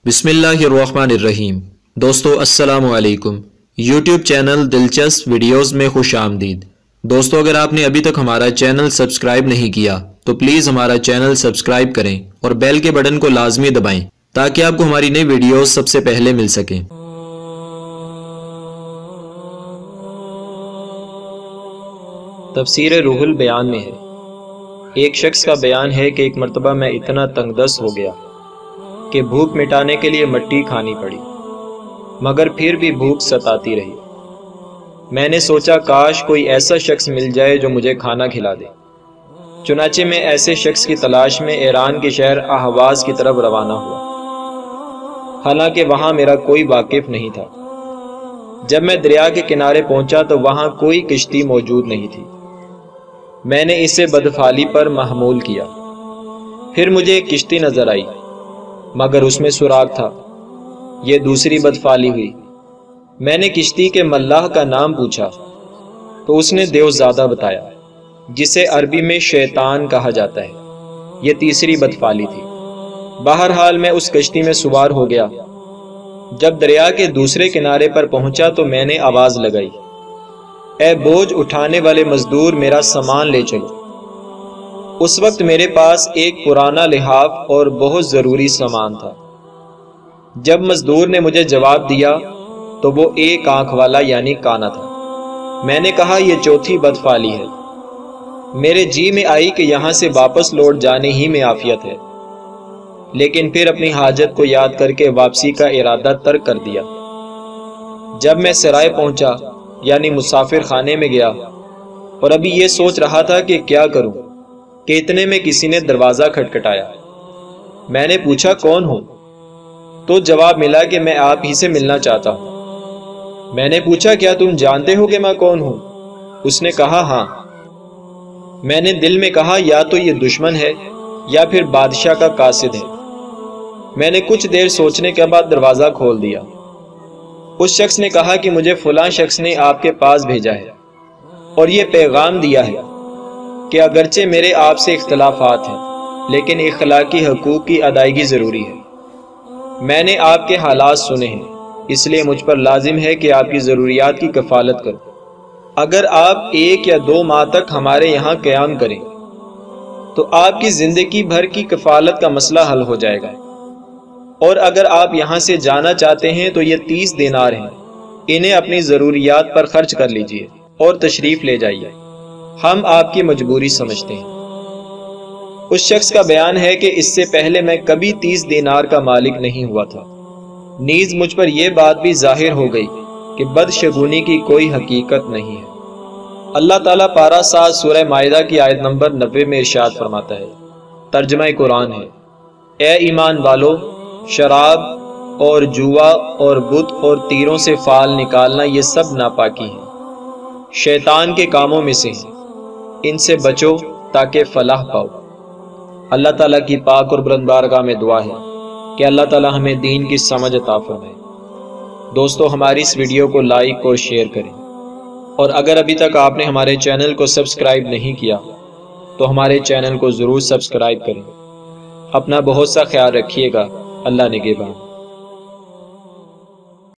बिस्मिल्लाहिर्रहमानिर्रहीम। दोस्तों अस्सलाम वालेकुम। यूट्यूब चैनल दिलचस्प वीडियोस में खुश आमदीद। दोस्तों अगर आपने अभी तक हमारा चैनल सब्सक्राइब नहीं किया तो प्लीज़ हमारा चैनल सब्सक्राइब करें और बेल के बटन को लाजमी दबाएं ताकि आपको हमारी नई वीडियोस सबसे पहले मिल सकें। तफसीर रूहुल बयान में है, एक शख्स का बयान है कि एक मरतबा मैं इतना तंगदस्त हो गया कि भूख मिटाने के लिए मट्टी खानी पड़ी, मगर फिर भी भूख सताती रही। मैंने सोचा काश कोई ऐसा शख्स मिल जाए जो मुझे खाना खिला दे। चुनाचे मैं ऐसे शख्स की तलाश में ईरान के शहर अहवाज की तरफ रवाना हुआ, हालांकि वहां मेरा कोई वाकिफ नहीं था। जब मैं दरिया के किनारे पहुंचा तो वहां कोई किश्ती मौजूद नहीं थी। मैंने इसे बदफाली पर महमूल किया। फिर मुझे एक किश्ती नजर आई, मगर उसमें सुराग था। यह दूसरी बदफाली हुई। मैंने किश्ती के मल्लाह का नाम पूछा तो उसने देवज़ादा बताया, जिसे अरबी में शैतान कहा जाता है। यह तीसरी बदफाली थी। बहरहाल मैं उस किश्ती में सवार हो गया। जब दरिया के दूसरे किनारे पर पहुंचा तो मैंने आवाज लगाई, ए बोझ उठाने वाले मजदूर, मेरा सामान ले चलो। उस वक्त मेरे पास एक पुराना लिहाफ और बहुत ज़रूरी सामान था। जब मजदूर ने मुझे जवाब दिया तो वो एक आंख वाला यानी काना था। मैंने कहा यह चौथी बदफाली है। मेरे जी में आई कि यहाँ से वापस लौट जाने ही में आफियत है, लेकिन फिर अपनी हाजत को याद करके वापसी का इरादा तर्क कर दिया। जब मैं सराय पहुंचा यानी मुसाफिर खाने में गया और अभी ये सोच रहा था कि क्या करूं कि इतने में किसी ने दरवाज़ा खटखटाया। मैंने पूछा कौन हो, तो जवाब मिला कि मैं आप ही से मिलना चाहता हूं। मैंने पूछा क्या तुम जानते हो कि मैं कौन हूं? उसने कहा हाँ। मैंने दिल में कहा या तो ये दुश्मन है या फिर बादशाह का कासिद है। मैंने कुछ देर सोचने के बाद दरवाज़ा खोल दिया। उस शख्स ने कहा कि मुझे फलां शख्स ने आपके पास भेजा है और ये पैगाम दिया है कि अगरचे मेरे आपसे इख्तलाफात हैं, लेकिन इखलाकी हकूक़ की अदायगी ज़रूरी है। मैंने आपके हालात सुने हैं, इसलिए मुझ पर लाजिम है कि आपकी ज़रूरियात की कफ़ालत करूं। अगर आप 1 या 2 माह तक हमारे यहाँ क़याम करें तो आपकी ज़िंदगी भर की कफ़ालत का मसला हल हो जाएगा, और अगर आप यहाँ से जाना चाहते हैं तो ये 30 दिनार हैं, इन्हें अपनी ज़रूरियात पर खर्च कर लीजिए और तशरीफ़ ले जाइए। हम आपकी मजबूरी समझते हैं। उस शख्स का बयान है कि इससे पहले मैं कभी 30 दिनार का मालिक नहीं हुआ था। नीज़ मुझ पर यह बात भी जाहिर हो गई कि बदशगुनी की कोई हकीकत नहीं है। अल्लाह ताला पारा 7 सूरह माइदा की आयत नंबर 90 में इरशाद फरमाता है, तर्जुमा कुरान है, ए ईमान वालो, शराब और जुआ और बुत और तीरों से फाल निकालना ये सब नापाकी है, शैतान के कामों में से हैं। इनसे बचो ताकि फलाह पाओ। अल्लाह ताला की पाक और बुलंद बारगाह में दुआ है कि अल्लाह ताला हमें दीन की समझ अता फरमाए। दोस्तों हमारी इस वीडियो को लाइक और शेयर करें, और अगर अभी तक आपने हमारे चैनल को सब्सक्राइब नहीं किया तो हमारे चैनल को ज़रूर सब्सक्राइब करें। अपना बहुत सा ख्याल रखिएगा। अल्लाह निगहबान।